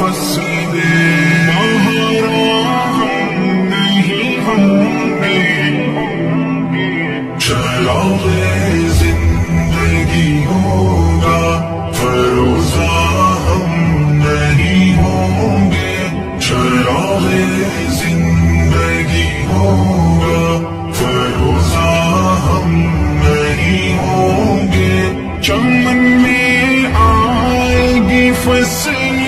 فصل بہارا ہم نہیں ہوں گے، چراغ زندگی ہوگا فروزہ ہم نہیں ہوں گے، چراغ زندگی ہوگا فروزہ ہم نہیں ہوں گے، چمن میں آئے گی فصل